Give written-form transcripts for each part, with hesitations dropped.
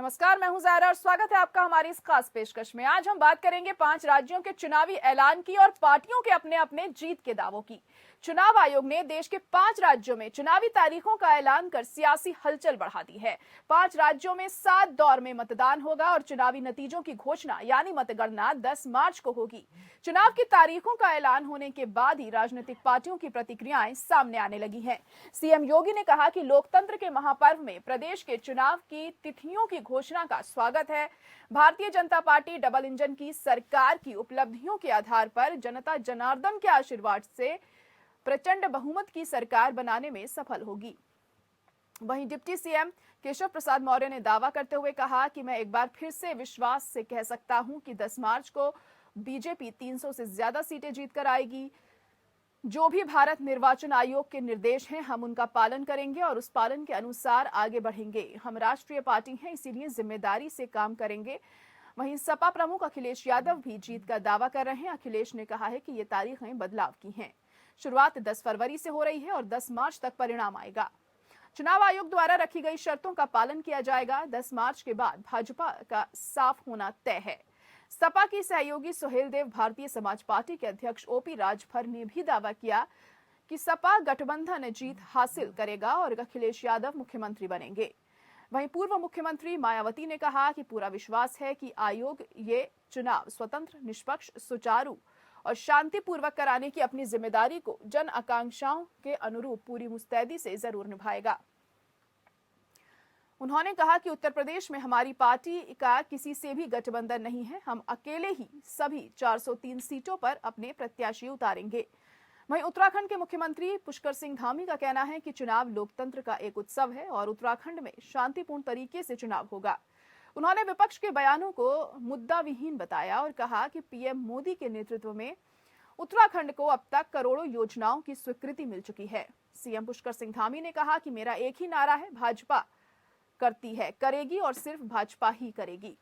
नमस्कार, मैं हूं ज़ायरा और स्वागत है आपका हमारी इस खास पेशकश में। आज हम बात करेंगे 5 राज्यों के चुनावी ऐलान की और पार्टियों के अपने अपने जीत के दावों की। चुनाव आयोग ने देश के 5 राज्यों में चुनावी तारीखों का ऐलान कर सियासी हलचल बढ़ा दी है। 5 राज्यों में 7 दौर में मतदान होगा और चुनावी नतीजों की घोषणा यानी मतगणना 10 मार्च को होगी। चुनाव की तारीखों का ऐलान होने के बाद ही राजनीतिक पार्टियों की प्रतिक्रियाएं सामने आने लगी हैं। सीएम योगी ने कहा कि लोकतंत्र के महापर्व में प्रदेश के चुनाव की तिथियों की घोषणा का स्वागत है। Bharatiya Janata party double engine की सरकार की उपलब्धियों के आधार पर जनता जनार्दन के आशीर्वाद से प्रचंड बहुमत की सरकार बनाने में सफल होगी। वहीं डिप्टी सीएम केशव प्रसाद मौर्य ने दावा करते हुए कहा कि मैं एक बार फिर से विश्वास से कह सकता हूं कि 10 मार्च को बीजेपी 300 से ज्यादा सीटें जीतकर आएगी। जो भी भारत निर्वाचन आयोग के निर्देश हैं, हम उनका पालन करेंगे और उस पालन के अनुसार आगे बढ़ेंगे। हम राष्ट्रीय पार्टी हैं, इसीलिए जिम्मेदारी से काम करेंगे। वहीं सपा प्रमुख अखिलेश यादव भी जीत का दावा कर रहे हैं। अखिलेश ने कहा है कि ये तारीखें बदलाव की हैं। शुरुआत 10 फरवरी से हो रही है और 10 मार्च तक परिणाम आएगा। चुनाव आयोग द्वारा रखी गई शर्तों का पालन किया जाएगा। 10 मार्च के बाद भाजपा का साफ होना तय है। सपा की सहयोगी सुहेल देव भारतीय समाज पार्टी के अध्यक्ष ओपी राजभर ने भी दावा किया कि सपा गठबंधन जीत हासिल करेगा और अखिलेश यादव मुख्यमंत्री बनेंगे। वहीं पूर्व मुख्यमंत्री मायावती ने कहा कि पूरा विश्वास है कि आयोग ये चुनाव स्वतंत्र, निष्पक्ष, सुचारू और शांतिपूर्वक कराने की अपनी जिम्मेदारी को जन आकांक्षाओं के अनुरूप पूरी मुस्तैदी से जरूर निभाएगा। उन्होंने कहा कि उत्तर प्रदेश में हमारी पार्टी का किसी से भी गठबंधन नहीं है। हम अकेले ही सभी 403 सीटों पर अपने प्रत्याशी उतारेंगे। वहीं उत्तराखंड के मुख्यमंत्री पुष्कर सिंह धामी का कहना है कि चुनाव लोकतंत्र का एक उत्सव है और उत्तराखंड में शांतिपूर्ण तरीके से चुनाव होगा। उन्होंने विपक्ष के बयानों को मुद्दा विहीन बताया और कहा कि पीएम मोदी के नेतृत्व में उत्तराखंड को अब तक करोड़ों योजनाओं की स्वीकृति मिल चुकी है। सीएम पुष्कर सिंह धामी ने कहा कि मेरा एक ही नारा है, भाजपा करती है, करेगी और सिर्फ भाजपा ही करेगी।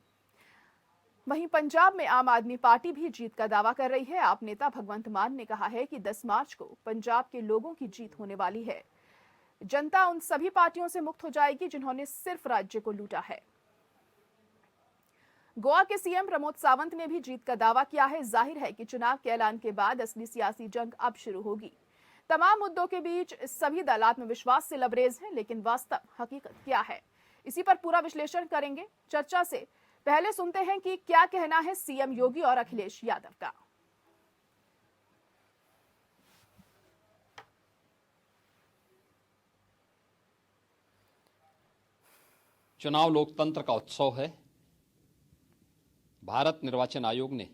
वहीं पंजाब में आम आदमी पार्टी भी जीत का दावा कर रही है। आप नेता भगवंत मान ने कहा है कि 10 मार्च को पंजाब के लोगों की जीत होने वाली है। जनता उन सभी पार्टियों से मुक्त हो जाएगी जिन्होंने सिर्फ राज्य को लूटा है। गोवा के सीएम प्रमोद सावंत ने भी जीत का दावा किया है। जाहिर है कि चुनाव के ऐलान के बाद असली सियासी जंग अब शुरू होगी। तमाम मुद्दों के बीच सभी दल आत्मविश्वास से लबरेज हैं, लेकिन वास्तव हकीकत क्या है, इसी पर पूरा विश्लेषण करेंगे। चर्चा से पहले सुनते हैं कि क्या कहना है सीएम योगी और अखिलेश यादव का। चुनाव लोकतंत्र का उत्सव है। भारत निर्वाचन आयोग ने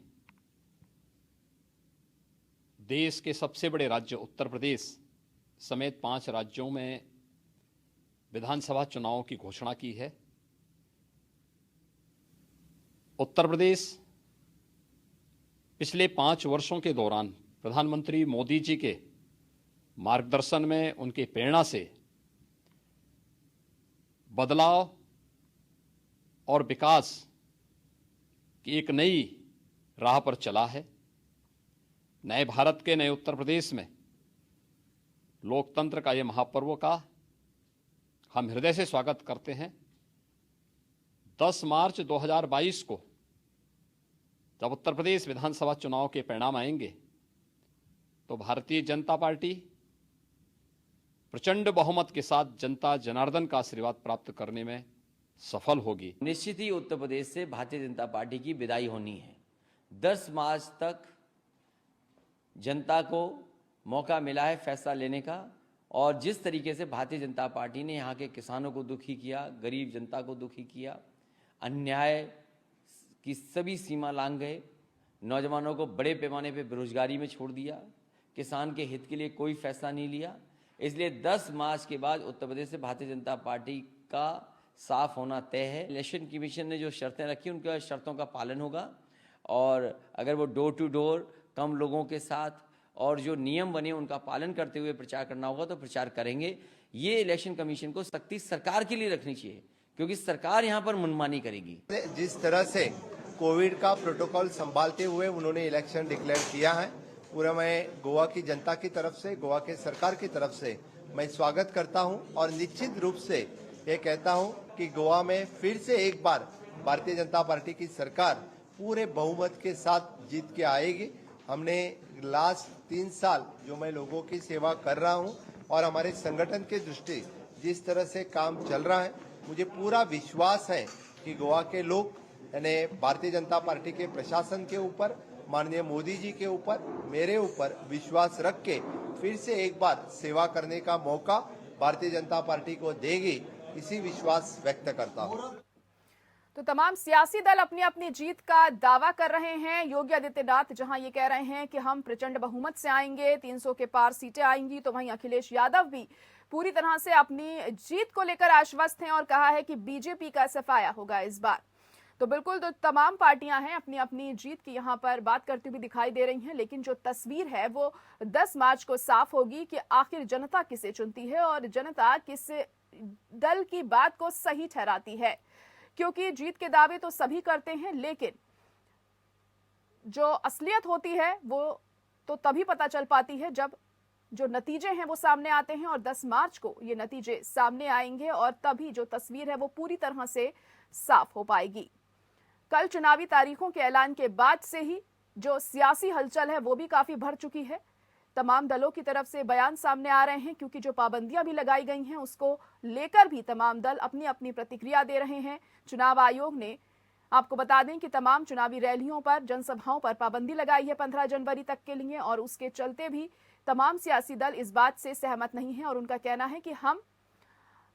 देश के सबसे बड़े राज्य उत्तर प्रदेश समेत 5 राज्यों में विधानसभा चुनावों की घोषणा की है। उत्तर प्रदेश पिछले 5 वर्षों के दौरान प्रधानमंत्री मोदी जी के मार्गदर्शन में, उनके प्रेरणा से बदलाव और विकास की एक नई राह पर चला है। नए भारत के नए उत्तर प्रदेश में लोकतंत्र का ये महापर्व का हम हृदय से स्वागत करते हैं। 10 मार्च 2022 को जब उत्तर प्रदेश विधानसभा चुनाव के परिणाम आएंगे तो भारतीय जनता पार्टी प्रचंड बहुमत के साथ जनता जनार्दन का आशीर्वाद प्राप्त करने में सफल होगी। निश्चित ही उत्तर प्रदेश से भारतीय जनता पार्टी की विदाई होनी है। 10 मार्च तक जनता को मौका मिला है फैसला लेने का, और जिस तरीके से भारतीय जनता पार्टी ने यहाँ के किसानों को दुखी किया, गरीब जनता को दुखी किया, अन्याय की सभी सीमा लांघ गए, नौजवानों को बड़े पैमाने पे बेरोजगारी में छोड़ दिया, किसान के हित के लिए कोई फैसला नहीं लिया। इसलिए 10 मार्च के बाद उत्तर प्रदेश से भारतीय जनता पार्टी का साफ होना तय है। इलेक्शन कमीशन ने जो शर्तें रखी उनके शर्तों का पालन होगा, और अगर वो डोर टू डोर कम लोगों के साथ और जो नियम बने उनका पालन करते हुए प्रचार करना होगा तो प्रचार करेंगे। ये इलेक्शन कमीशन को सख्ती सरकार के लिए रखनी चाहिए, क्योंकि सरकार यहाँ पर मनमानी करेगी। जिस तरह से कोविड का प्रोटोकॉल संभालते हुए उन्होंने इलेक्शन डिक्लेयर किया है, पूरा मैं गोवा की जनता की तरफ से, गोवा के सरकार की तरफ से मैं स्वागत करता हूं। और निश्चित रूप से ये कहता हूं कि गोवा में फिर से एक बार भारतीय जनता पार्टी की सरकार पूरे बहुमत के साथ जीत के आएगी। हमने लास्ट 3 साल जो मैं लोगों की सेवा कर रहा हूं और हमारे संगठन के दृष्टि जिस तरह से काम चल रहा है, मुझे पूरा विश्वास है कि गोवा के लोग यानी भारतीय जनता पार्टी के प्रशासन के ऊपर, माननीय मोदी जी के ऊपर, मेरे ऊपर विश्वास रख के फिर से एक बार सेवा करने का मौका भारतीय जनता पार्टी को देगी, इसी विश्वास व्यक्त करता हूं। तो तमाम सियासी दल अपनी अपनी जीत का दावा कर रहे हैं। योगी आदित्यनाथ जहां ये कह रहे हैं कि हम प्रचंड बहुमत से आएंगे, 300 के पार सीटें आएंगी, तो वहीं अखिलेश यादव भी पूरी तरह से अपनी जीत को लेकर आश्वस्त हैं और कहा है कि बीजेपी का सफाया होगा इस बार। तो बिल्कुल तो तमाम पार्टियां हैं अपनी अपनी जीत की यहां पर बात करती हुई दिखाई दे रही हैं, लेकिन जो तस्वीर है वो 10 मार्च को साफ होगी कि आखिर जनता किसे चुनती है और जनता किस दल की बात को सही ठहराती है। क्योंकि जीत के दावे तो सभी करते हैं, लेकिन जो असलियत होती है वो तो तभी पता चल पाती है जब जो नतीजे हैं वो सामने आते हैं, और 10 मार्च को ये नतीजे सामने आएंगे और तभी जो तस्वीर है वो पूरी तरह से साफ हो पाएगी। कल चुनावी तारीखों के ऐलान के बाद से ही जो सियासी हलचल है वो भी काफी बढ़ चुकी है। तमाम दलों की तरफ से बयान सामने आ रहे हैं, क्योंकि जो पाबंदियां भी लगाई गई हैं उसको लेकर भी तमाम दल अपनी अपनी प्रतिक्रिया दे रहे हैं। चुनाव आयोग ने आपको बता दें कि तमाम चुनावी रैलियों पर, जनसभाओं पर पाबंदी लगाई है 15 जनवरी तक के लिए, और उसके चलते भी तमाम सियासी दल इस बात से सहमत नहीं है और उनका कहना है कि हम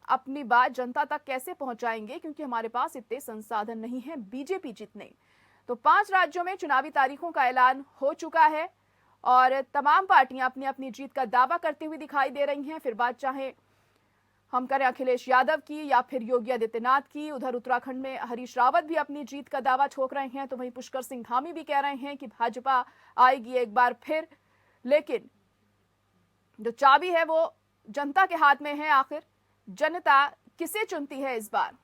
अपनी बात जनता तक कैसे पहुंचाएंगे, क्योंकि हमारे पास इतने संसाधन नहीं है बीजेपी जितने। तो 5 राज्यों में चुनावी तारीखों का ऐलान हो चुका है और तमाम पार्टियां अपनी अपनी जीत का दावा करती हुई दिखाई दे रही हैं। फिर बात चाहे हम करें अखिलेश यादव की या फिर योगी आदित्यनाथ की। उधर उत्तराखंड में हरीश रावत भी अपनी जीत का दावा ठोक रहे हैं, तो वहीं पुष्कर सिंह धामी भी कह रहे हैं कि भाजपा आएगी एक बार फिर। लेकिन जो चाबी है वो जनता के हाथ में है, आखिर जनता किसे चुनती है इस बार।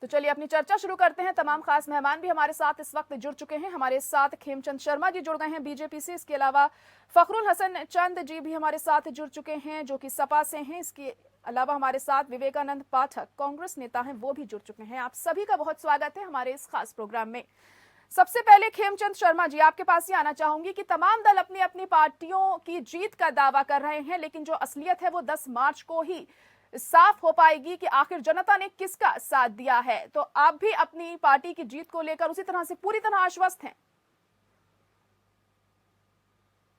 तो चलिए अपनी चर्चा शुरू करते हैं। तमाम खास मेहमान भी हमारे साथ इस वक्त जुड़ चुके हैं। हमारे साथ खेमचंद शर्मा जी जुड़ गए हैं बीजेपी से, इसके अलावा फखरुल हसन चंद जी भी हमारे साथ जुड़ चुके हैं जो कि सपा से हैं। इसके अलावा हमारे साथ विवेकानंद पाठक कांग्रेस नेता हैं, वो भी जुड़ चुके हैं। आप सभी का बहुत स्वागत है हमारे इस खास प्रोग्राम में। सबसे पहले खेमचंद शर्मा जी, आपके पास ही आना चाहूंगी कि तमाम दल अपनी अपनी पार्टियों की जीत का दावा कर रहे हैं, लेकिन जो असलियत है वो 10 मार्च को ही साफ हो पाएगी कि आखिर जनता ने किसका साथ दिया है। तो आप भी अपनी पार्टी की जीत को लेकर उसी तरह से पूरी तरह आश्वस्त हैं?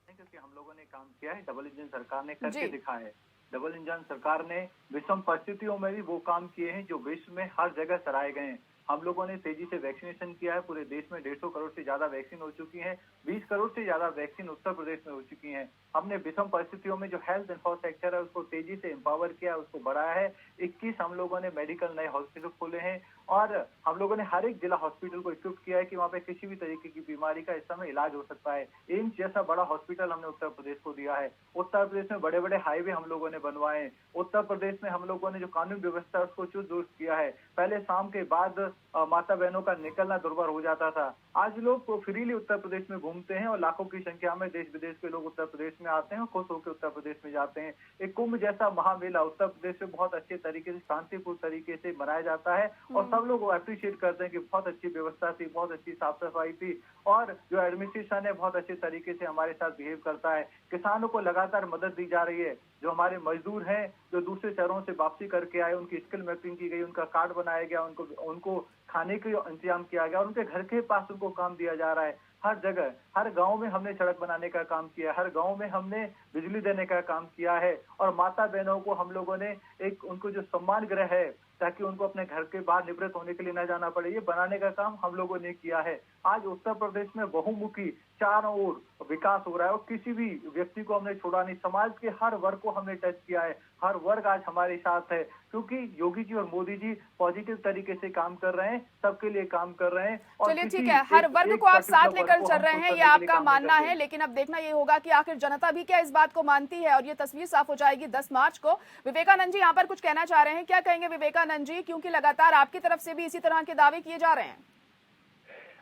क्योंकि हम लोगों ने काम किया है, डबल इंजन सरकार ने करके दिखाया है। डबल इंजन सरकार ने विषम परिस्थितियों में भी वो काम किए हैं जो विश्व में हर जगह सराहे गए हैं। हम लोगों ने तेजी से वैक्सीनेशन किया है, पूरे देश में 150 करोड़ से ज्यादा वैक्सीन हो चुकी है, 20 करोड़ से ज्यादा वैक्सीन उत्तर प्रदेश में हो चुकी है। हमने विषम परिस्थितियों में जो हेल्थ इंफ्रास्ट्रक्चर है उसको तेजी से एम्पावर किया, उसको बढ़ाया है। 21 हम लोगों ने मेडिकल नए हॉस्पिटल खोले हैं और हम लोगों ने हर एक जिला हॉस्पिटल को इक्विप किया है कि वहाँ पे किसी भी तरीके की बीमारी का इस समय इलाज हो सकता है। एम्स जैसा बड़ा हॉस्पिटल हमने उत्तर प्रदेश को दिया है। उत्तर प्रदेश में बड़े बड़े हाईवे हम लोगों ने बनवाए हैं। उत्तर प्रदेश में हम लोगों ने जो कानून व्यवस्था है उसको चुस्त दुरुस्त किया है। पहले शाम के बाद माता बहनों का निकलना दुर्भर हो जाता था, आज लोग तो फ्रीली उत्तर प्रदेश में घूमते हैं और लाखों की संख्या में देश विदेश के लोग उत्तर प्रदेश में आते हैं, खुश होकर उत्तर प्रदेश में जाते हैं। एक कुंभ जैसा महामेला उत्तर प्रदेश में बहुत अच्छे तरीके से, शांतिपूर्ण तरीके से मनाया जाता है और सब लोग अप्रिशिएट करते हैं कि बहुत अच्छी व्यवस्था थी, बहुत अच्छी साफ सफाई थी और जो एडमिनिस्ट्रेशन है बहुत अच्छे तरीके से हमारे साथ बिहेव करता है। किसानों को लगातार मदद दी जा रही है। जो हमारे मजदूर हैं जो दूसरे शहरों से वापसी करके आए, उनकी स्किल मैपिंग की गई, उनका कार्ड बनाया गया, उनको खाने का इंतजाम किया गया और उनके घर के पास उनको काम दिया जा रहा है। हर जगह, हर गांव में हमने सड़क बनाने का काम किया है, हर गांव में हमने बिजली देने का काम किया है और माता बहनों को हम लोगों ने एक उनको जो सम्मान गृह है ताकि उनको अपने घर के बाहर निवृत्त होने के लिए न जाना पड़े, ये बनाने का काम हम लोगों ने किया है। आज उत्तर प्रदेश में बहुमुखी चारों ओर विकास हो रहा है और किसी भी व्यक्ति को हमने छोड़ा नहीं। समाज के हर वर्ग को हमने टच किया है, हर वर्ग आज हमारे साथ है क्योंकि योगी जी और मोदी जी पॉजिटिव तरीके से काम कर रहे हैं, सबके लिए काम कर रहे हैं। चलिए ठीक है, हर वर्ग को आप साथ लेकर चल रहे हैं, ये आपका मानना है, लेकिन अब देखना ये होगा कि आखिर जनता भी क्या इस बात को मानती है और ये तस्वीर साफ हो जाएगी 10 मार्च को। विवेकानंद जी यहाँ पर कुछ कहना चाह रहे हैं, क्या कहेंगे विवेकानंद जी, क्योंकि लगातार आपकी तरफ से भी इसी तरह के दावे किए जा रहे हैं।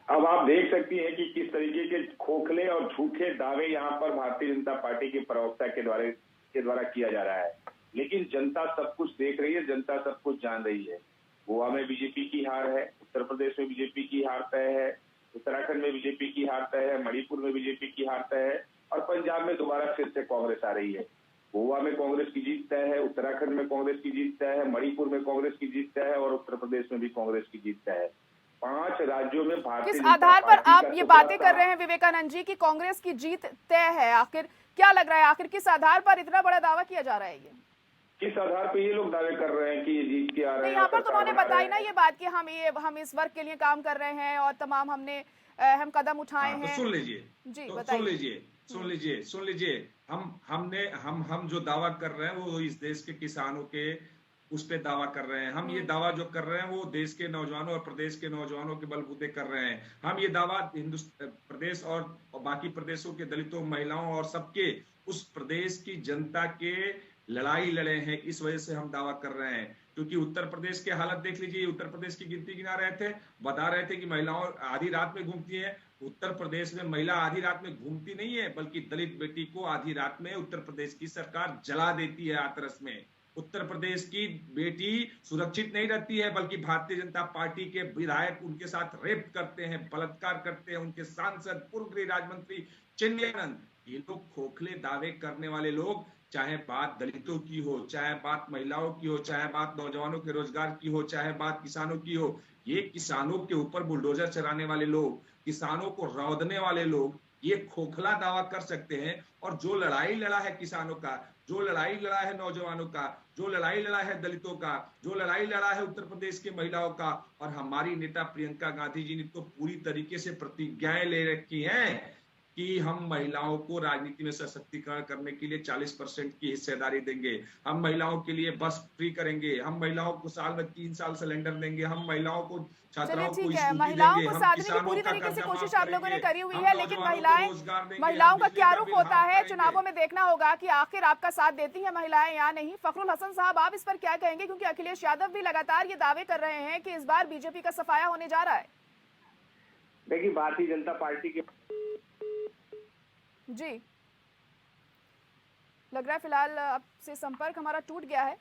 अब आप देख सकती हैं कि किस तरीके के खोखले और झूठे दावे यहाँ पर भारतीय जनता पार्टी के प्रवक्ता के द्वारा के द्वारा किया जा रहा है। लेकिन जनता सब कुछ देख रही है, जनता सब कुछ जान रही है। गोवा में बीजेपी की हार है, उत्तर प्रदेश में बीजेपी की हार तय है, उत्तराखंड में बीजेपी की हार तय है, मणिपुर में बीजेपी की हार तय है और पंजाब में दोबारा फिर से कांग्रेस आ रही है। गोवा में कांग्रेस की जीत तय है, उत्तराखंड में कांग्रेस की जीत तय है, मणिपुर में कांग्रेस की जीत तय है और उत्तर प्रदेश में भी कांग्रेस की जीत तय है। 5 राज्यों में भारतीय किस जनता आधार पर पार्टी आप का ये टुकड़ा बातें कर रहे हैं विवेकानंद जी कि कांग्रेस की जीत तय है? आखिर क्या लग रहा है, आखिर किस आधार पर इतना बड़ा दावा किया जा रहा है? ये किस आधार पर ये लोग दावे कर रहे हैं कि ये जीत के आ रहे हैं? यहाँ पर तो उन्होंने सरकार बना बताई रहे ना हैं। ये बात कि हम इस वर्ग के लिए काम कर रहे हैं और तमाम हमने अहम कदम उठाए तो हैं। सुन लीजिए जी तो बताइए। सुन लीजिए हम जो दावा कर रहे हैं वो इस देश के किसानों के उस पे दावा कर रहे हैं। हम ये दावा जो कर रहे हैं वो देश के नौजवानों और प्रदेश के नौजवानों के बलबूते कर रहे हैं। हम ये दावा प्रदेश और बाकी प्रदेशों के दलितों, महिलाओं और सबके उस प्रदेश की जनता के लड़ाई लड़े हैं, इस वजह से हम दावा कर रहे हैं। क्योंकि उत्तर प्रदेश के हालत देख लीजिए, उत्तर प्रदेश की गिनती गिना रहे थे, बता रहे थे कि महिलाओं आधी रात में घूमती है। उत्तर प्रदेश में महिला आधी रात में घूमती नहीं है, बल्कि दलित बेटी को आधी रात में उत्तर प्रदेश की सरकार जला देती है हाथरस में। उत्तर प्रदेश की बेटी सुरक्षित नहीं रहती है, बल्कि भारतीय जनता पार्टी के विधायक उनके साथ रेप करते हैं, बलात्कार करते हैं। उनके सांसद, पूर्व गृह राज्य मंत्री चिन्मयानंद, ये लोग खोखले दावे करने वाले लोग, चाहे बात दलितों की हो, चाहे बात महिलाओं की हो, चाहे बात नौजवानों के रोजगार की हो, चाहे बात किसानों की हो, ये किसानों के ऊपर बुलडोजर चलाने वाले लोग, किसानों को रौंदने वाले लोग ये खोखला दावा कर सकते हैं। और जो लड़ाई लड़ा है किसानों का, जो लड़ाई लड़ा है नौजवानों का, जो लड़ाई लड़ा है दलितों का, जो लड़ाई लड़ा है उत्तर प्रदेश के महिलाओं का, और हमारी नेता प्रियंका गांधी जी ने तो पूरी तरीके से प्रतिज्ञाएं ले रखी हैं कि हम महिलाओं को राजनीति में सशक्तिकरण करने के लिए 40% की हिस्सेदारी देंगे। हम महिलाओं के लिए बस फ्री करेंगे, हम महिलाओं को साल में 3 साल सिलेंडर देंगे, हम महिलाओं को छात्राओं को ठीक है, स्कूटी महिलाओं देंगे, को हम साधने की किसानों पूरी का तरीके से कर्जा कोशिश माफ आप लोगों ने करेंगे, करी हुई हम है, लेकिन नौजवानों को रोजगार देंगे, महिलाओं हम का बिजली क्या का रुख बिल होता माफ है करेंगे। चुनावों में देखना होगा कि आखिर आपका साथ देती हैं महिलाएं या नहीं। फखरुल हसन साहब, आप इस पर क्या कहेंगे, क्योंकि अखिलेश यादव भी लगातार ये दावे कर रहे हैं कि इस बार बीजेपी का सफाया होने जा रहा है। देखिए, भारतीय जनता पार्टी के जी लग रहा है फिलहाल आपसे संपर्क हमारा टूट गया है।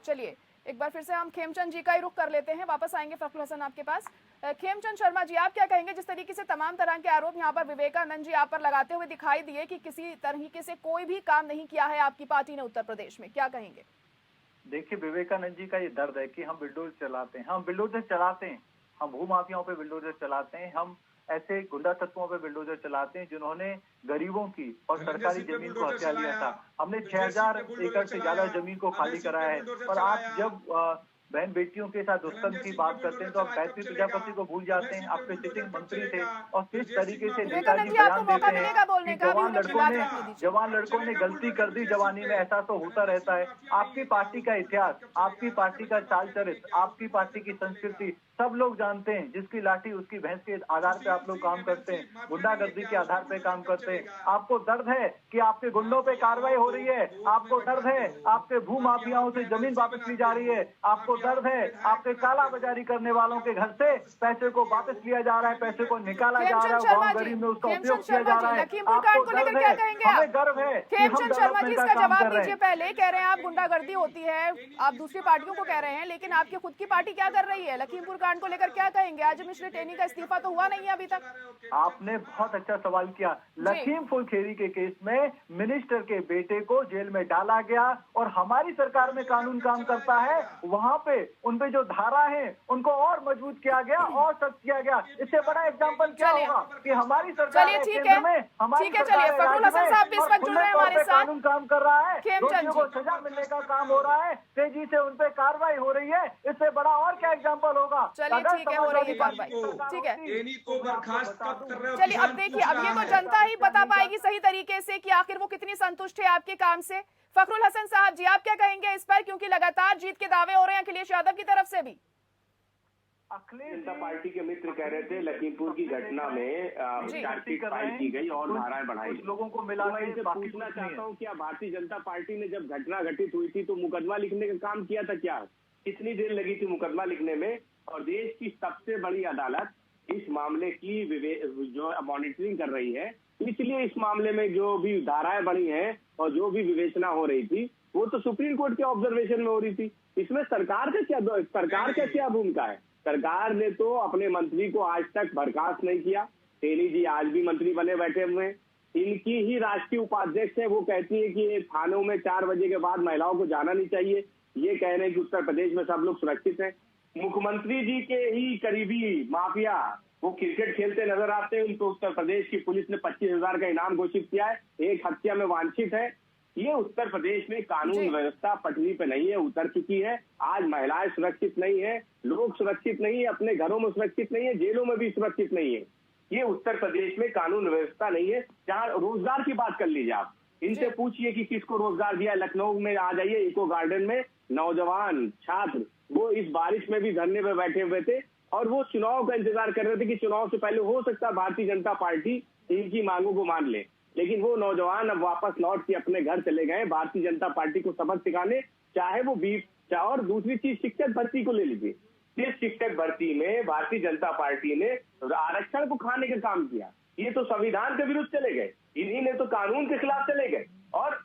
चलिए एक बार फिर से हम खेमचंद जी का ही रुख कर लेते हैं, वापस आएंगे फखरुल हसन आपके पास। खेमचंद शर्मा जी, आप क्या कहेंगे, जिस तरीके से तमाम तरह के आरोप यहाँ पर विवेकानंद जी आप पर लगाते हुए दिखाई दिए कि किसी तरीके से कोई भी काम नहीं किया है आपकी पार्टी ने उत्तर प्रदेश में, क्या कहेंगे? देखिए, विवेकानंद जी का ये दर्द है कि हम बिल्डोजर चलाते हैं, हम बिल्डोजर चलाते हैं, हम भूमाफियाओं पे बिल्डोजर चलाते हैं, हम ऐसे गुंडा तत्वों पे बिल्डोजर चलाते हैं जिन्होंने गरीबों की और सरकारी जमीन को हथिया लिया था। हमने 6000 एकड़ से ज्यादा जमीन को खाली कराया है। और आप जब बहन बेटियों के साथ दुष्कर्म की बात करते हैं तो आप गायत्री प्रजापति को भूल जाते हैं। आपके सिटिंग मंत्री थे और किस तरीके से नेताजी बयान देते हैं कि जवान लड़कों ने गलती कर दी जवानी में, ऐसा तो होता रहता है। आपकी पार्टी का इतिहास, आपकी पार्टी का चाल चरित्र, आपकी पार्टी की संस्कृति सब लोग जानते हैं। जिसकी लाठी उसकी भैंस के आधार पे आप लोग काम करते हैं, गुंडागर्दी के आधार पे काम करते हैं। आपको दर्द है कि आपके गुंडों पे कार्रवाई हो रही है, आपको दर्द है आपके भू माफियाओं से जमीन वापस ली जा रही है, आपको दर्द है आपके काला बाजारी करने वालों के घर से पैसे को वापस लिया जा रहा है, पैसे को निकाला जा रहा है, गाँव गरीब में उसका उपयोग किया जा रहा है। लखीमपुर कांड को लेकर क्या कहेंगे आप? हमें गर्व है। खेमचंद शर्मा जी, इसका जवाब दीजिए। पहले कह रहे हैं आप गुंडागर्दी होती है, आप दूसरी पार्टियों को कह रहे हैं, लेकिन आपकी खुद की पार्टी क्या कर रही है? लखीमपुर कांड को लेकर क्या कहेंगे? आज मिश्र टेनी का इस्तीफा तो हुआ नहीं है अभी तक। आपने बहुत अच्छा सवाल किया। लखीमपुर खीरी के केस में मिनिस्टर के बेटे को जेल में डाला गया और हमारी सरकार में कानून काम करता है, वहां पे उनपे जो धारा है उनको और मजबूत किया गया और सख्त किया गया। इससे बड़ा एग्जाम्पल क्या होगा कि हमारी सरकार है केंद्र में, हमारी सरकार फखरुल हसन साहब भी इस वक्त जुड़ रहे हैं हमारे साथ। कानून काम कर रहा है, खेमचंद दोषियों को सजा मिलने का काम हो रहा है, तेजी से उन पे कार्रवाई हो रही है। इससे बड़ा और क्या एग्जाम्पल होगा? चलिए ठीक है, हो रही है कार्रवाई, ठीक है। चलिए अब देखिए, अब ये तो जनता ही बता पाएगी सही तरीके से कि आखिर वो कितनी संतुष्ट है आपके काम से। फखरुल हसन साहब जी, आप क्या कहेंगे इस पर, क्योंकि लगातार जीत के दावे हो रहे हैं अखिलेश यादव की तरफ से भी? अखिलेश जनता पार्टी के मित्र कह रहे थे लखीमपुर की घटना में चार्जशीट फाइल की गई और धाराएं बढ़ाई गई। लोगों को मिला। मैं इनसे पूछना चाहता हूँ, क्या भारतीय जनता पार्टी ने जब घटना घटित हुई थी तो मुकदमा लिखने का काम किया था? क्या कितनी देर लगी थी मुकदमा लिखने में? और देश की सबसे बड़ी अदालत इस मामले की जो मॉनिटरिंग कर रही है, इसलिए इस मामले में जो भी धाराएं बनी हैं और जो भी विवेचना हो रही थी वो तो सुप्रीम कोर्ट के ऑब्जर्वेशन में हो रही थी। इसमें सरकार का क्या भूमिका है? सरकार ने तो अपने मंत्री को आज तक बर्खास्त नहीं किया। तेली जी आज भी मंत्री बने बैठे हुए हैं। इनकी ही राष्ट्रीय उपाध्यक्ष है, वो कहती है कि थानों में 4 बजे के बाद महिलाओं को जाना नहीं चाहिए। ये कह रहे हैं कि उत्तर प्रदेश में सब लोग सुरक्षित हैं। मुख्यमंत्री जी के ही करीबी माफिया वो क्रिकेट खेलते नजर आते हैं। उनको उत्तर प्रदेश की पुलिस ने 25,000 का इनाम घोषित किया है, एक हत्या में वांछित है। ये उत्तर प्रदेश में कानून व्यवस्था पटरी पे नहीं है, उतर चुकी है। आज महिलाएं सुरक्षित नहीं है, लोग सुरक्षित नहीं है, अपने घरों में सुरक्षित नहीं है, जेलों में भी सुरक्षित नहीं है। ये उत्तर प्रदेश में कानून व्यवस्था नहीं है। जहाँ रोजगार की बात कर लीजिए, आप इनसे पूछिए कि किसको रोजगार दिया। लखनऊ में आ जाइए, इको गार्डन में नौजवान छात्र वो इस बारिश में भी धरने पे बैठे हुए थे और वो चुनाव का इंतजार कर रहे थे कि चुनाव से पहले हो सकता है भारतीय जनता पार्टी इनकी मांगों को मान ले। लेकिन वो नौजवान अब वापस लौट के अपने घर चले गए भारतीय जनता पार्टी को सबक सिखाने। चाहे वो और दूसरी चीज शिक्षक भर्ती को ले लीजिए। इस शिक्षक भर्ती में भारतीय जनता पार्टी ने आरक्षण को खाने का काम किया। ये तो संविधान के विरुद्ध चले गए, इन्हीं ने तो कानून के खिलाफ चले गए। और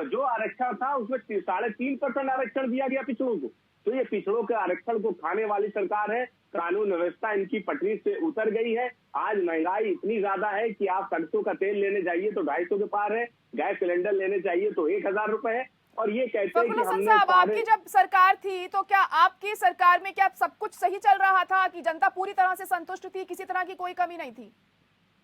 जो आरक्षण था उसमें 3.5% आरक्षण दिया गया पिछड़ों को। तो ये पिछड़ों के आरक्षण को खाने वाली सरकार है। कानून व्यवस्था इनकी पटरी से उतर गई है। आज महंगाई इतनी ज्यादा है कि आप सरसों का तेल लेने जाइए तो 250 के पार है, गैस सिलेंडर लेने चाहिए तो 1,000 रुपए है। और ये कहते हैं कि हमने साहब, आपकी जब सरकार थी तो क्या आपकी सरकार में क्या सब कुछ सही चल रहा था कि जनता पूरी तरह से संतुष्ट थी, किसी तरह की कोई कमी नहीं थी?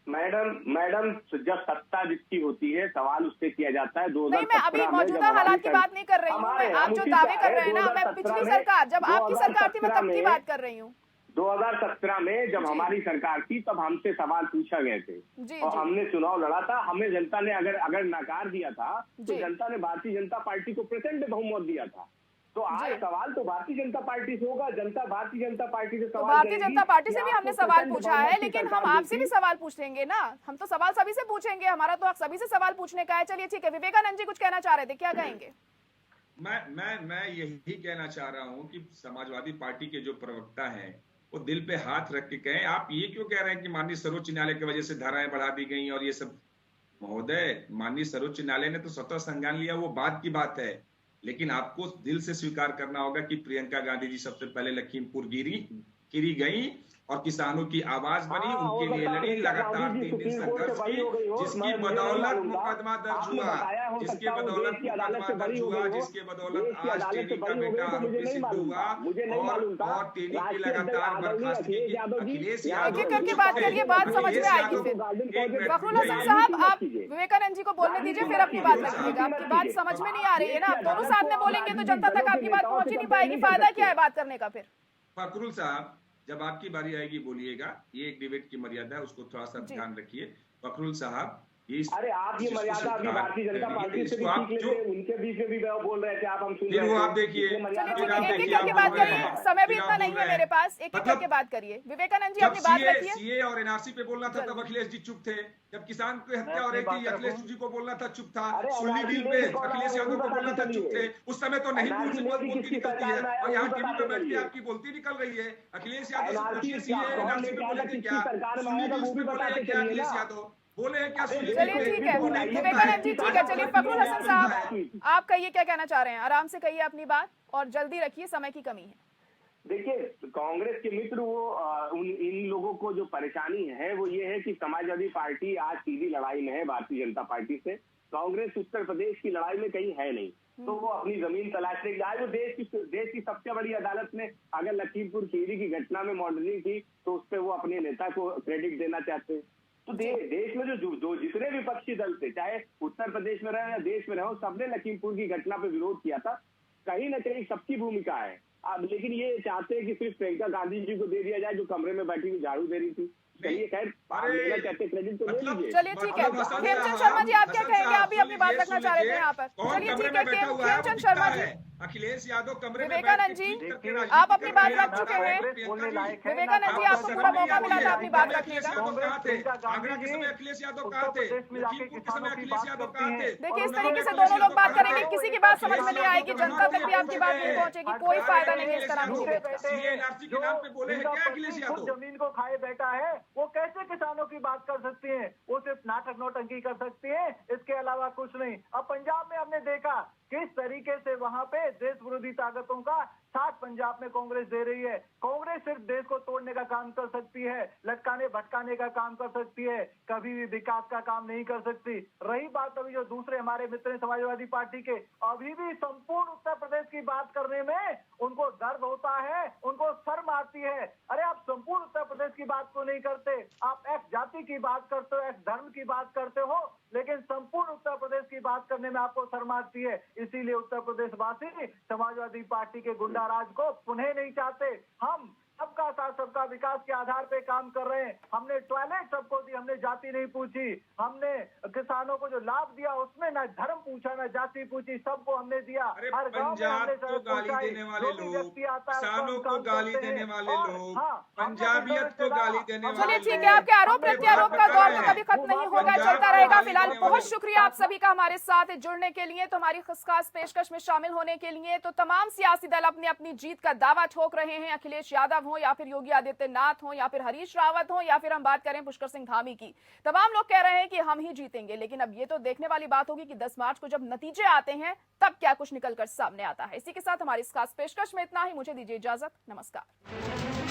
मैडम जब सत्ता जिसकी होती है सवाल उससे किया जाता है। नहीं, मैं अभी मौजूदा हालात की बात नहीं कर रही हूँ। मैं आप जो दावे कर रहे हैं ना, मैं पिछली सरकार जब आपकी सरकार थी मैं तब की बात कर रही हूँ। 2017 में जब हमारी सरकार थी तब हमसे सवाल पूछा गए थे और हमने चुनाव लड़ा था। हमें जनता ने अगर नकार दिया था तो जनता ने भारतीय जनता पार्टी को प्रचंड बहुमत दिया था। तो आज सवाल तो भारतीय जनता पार्टी से होगा। जनता भारतीय जनता पार्टी से सवाल भारतीय जनता पार्टी से भी हमने सवाल पूछा है, लेकिन हम आपसे भी सवाल पूछेंगे ना। हम तो सवाल सभी से पूछेंगे, हमारा तो हक सभी से सवाल पूछने का है। चलिए ठीक है, विवेकानंद जी कुछ कहना चाह रहे थे, क्या कहेंगे? मैं यही कहना चाह रहा हूं कि समाजवादी पार्टी के जो प्रवक्ता हैं वो दिल पे हाथ रख के कहें। आप ये क्यों कह रहे हैं कि माननीय सर्वोच्च न्यायालय की वजह से धाराएं बढ़ा दी गई और ये सब? महोदय, माननीय सर्वोच्च न्यायालय ने तो स्वतः संज्ञान लिया, वो बात की बात है। लेकिन आपको दिल से स्वीकार करना होगा कि प्रियंका गांधी जी सबसे पहले लखीमपुर गिरी गई और किसानों की आवाज बनी, उनके लिए लड़ी, लगातार 3 दिन संघर्ष की, जिसकी बदौलत मुकदमा दर्ज हुआ, जिसके बदौलत मुकदमा दर्ज हुआ, जिसके बदौलत आज टेनी का बेटा आरोपी सिद्ध हुआ और टेनी की लगातार बर्खास्तगी की। अखिलेश यादव करके बात करिए, बात समझ में आएगी फिर। फखरुल हसन साहब, आप विवेकानंद जी को बोलने दीजिए, फिर अपनी बात रखिएगा। आपकी बात समझ में नहीं आ रही है ना, आप दोनों साथ में बोलेंगे तो जनता तक आपकी बात पहुंच ही नहीं पाएगी। फायदा क्या है बात करने का? फिर फखरुल साहब, जब आपकी बारी आएगी बोलिएगा, ये एक डिबेट की मर्यादा है, उसको थोड़ा सा ध्यान रखिए। फखरुल साहब, अरे आप ये मर्यादा अभी भारतीय जनता पार्टी से भी सीख लेते हैं, उनके बीच में भी बोल रहे थे आप, हम सुन रहे थे। आप देखिए, एक करके बात करिए, समय भी इतना नहीं है मेरे पास। एक करके बात करिए। विवेकानंद जी अपनी बात रखिए। सीए और एनआरसी पे बोलना था तब अखिलेश जी चुप थे। जब किसान की हत्या हो रही थी अखिलेश जी को बोलना था, चुप था। सुन्नी डील पे अखिलेश यादव को बोलना था, चुप थे। उस समय तो नहीं बोलती निकलती है और यहाँ टीवी पे बैठ के आपकी बोलती निकल रही है। अखिलेश यादव सीए एनआरसी पे बोले थे क्या? सुन्नी डील पे बोले हैं क्या अखिलेश यादव? बोले हैं क्या? चलिए ठीक है विवेकानंद जी, ठीक है। चलिए फखरुल हसन साहब, आप कहिए क्या कहना चाह रहे हैं। आराम से कहिए अपनी बात और जल्दी रखिए, समय की कमी है। देखिए, कांग्रेस के मित्र इन लोगों को जो परेशानी है वो ये है कि समाजवादी पार्टी आज सीधी लड़ाई में है भारतीय जनता पार्टी से। कांग्रेस उत्तर प्रदेश की लड़ाई में कहीं है नहीं, तो वो अपनी जमीन तलाशने के लिए आज वो देश की सबसे बड़ी अदालत ने अगर लखीमपुर खीरी की घटना में मॉडलिंग की तो उस पर वो अपने नेता को क्रेडिट देना चाहते हैं। तो देश में जो जितने विपक्षी दल थे, चाहे उत्तर प्रदेश में रहे या देश में रहे, सबने लखीमपुर की घटना पे विरोध किया था। कहीं ना कहीं सबकी भूमिका है। अब लेकिन ये चाहते हैं कि सिर्फ प्रियंका गांधी जी को दे दिया जाए जो कमरे में बैठी हुई झाड़ू दे रही थी। चलिए खैर, कहते क्रेडिट तो ले लीजिए। चलिए ठीक है, खेमचंद शर्मा जी आप क्या कहेंगे? आप भी अपनी बात रखना चाह रहे थे यहाँ पर। चलिए ठीक है, खेमचंद शर्मा जी। अखिलेश यादव कमरे में विवेकानंद जी, आप अपनी बात रख चुके हैं। विवेकानंद जी, आपको पूरा मौका मिला था अपनी बात रखने का। आगरा के समय अखिलेश यादव कहाँ थे? लखीमपुर के समय अखिलेश यादव कहाँ थे? देखिए, इस तरीके से दोनों लोग बात करेंगे, किसी की बात समझ में नहीं आएगी, जनता तक भी आपकी बात नहीं पहुंचेगी, कोई फायदा नहीं है इस तरह की डिबेट का। एनआरसी के नाम पे बोले हैं क्या अखिलेश यादव? जमीन को खाए बैठा है, वो कैसे किसानों की बात कर सकती हैं? वो सिर्फ नाटक नौटंकी कर सकती हैं, इसके अलावा कुछ नहीं। अब पंजाब में हमने देखा किस तरीके से वहां पे देश विरोधी ताकतों का साथ पंजाब में कांग्रेस दे रही है। कांग्रेस सिर्फ देश को तोड़ने का काम कर सकती है, लटकाने भटकाने का काम कर सकती है, कभी भी विकास का काम नहीं कर सकती। रही बात अभी जो दूसरे हमारे मित्र हैं समाजवादी पार्टी के, अभी भी संपूर्ण उत्तर प्रदेश की बात करने में उनको दर्द होता है, उनको शर्म आती है। अरे आप संपूर्ण उत्तर प्रदेश की बात को नहीं करते, आप एक्स जाति की बात करते हो, एक्स धर्म की बात करते हो, लेकिन संपूर्ण उत्तर प्रदेश की बात करने में आपको शर्म आती है। इसीलिए उत्तर प्रदेश वासी समाजवादी पार्टी के गुंडा राज को पुनः नहीं चाहते। हम सबका साथ सबका विकास के आधार पे काम कर रहे हैं। हमने टॉयलेट सबको दी, हमने जाति नहीं पूछी। हमने किसानों को जो लाभ दिया उसमें ना धर्म पूछा ना जाति पूछी, सबको हमने दिया। अरे हर गांव में पंजाब हमने को गाली देने वाले लोग, किसानों को गाली देने वाले लोग, पंजाबियत को गाली देने वाले चलिए लोग। ठीक है, आपके आरोप प्रत्यारोप का दौर तो कभी खत्म नहीं होगा, चलता रहेगा। फिलहाल बहुत शुक्रिया आप सभी का हमारे साथ जुड़ने के लिए, तो हमारी खास पेशकश में शामिल होने के लिए। तो तमाम सियासी दल अपनी अपनी जीत का दावा ठोक रहे हैं, अखिलेश यादव हो या फिर योगी आदित्यनाथ हो या फिर हरीश रावत हो या फिर हम बात करें पुष्कर सिंह धामी की, तमाम लोग कह रहे हैं कि हम ही जीतेंगे। लेकिन अब ये तो देखने वाली बात होगी कि 10 मार्च को जब नतीजे आते हैं तब क्या कुछ निकलकर सामने आता है। इसी के साथ हमारी इस खास पेशकश में इतना ही। मुझे दीजिए इजाजत, नमस्कार।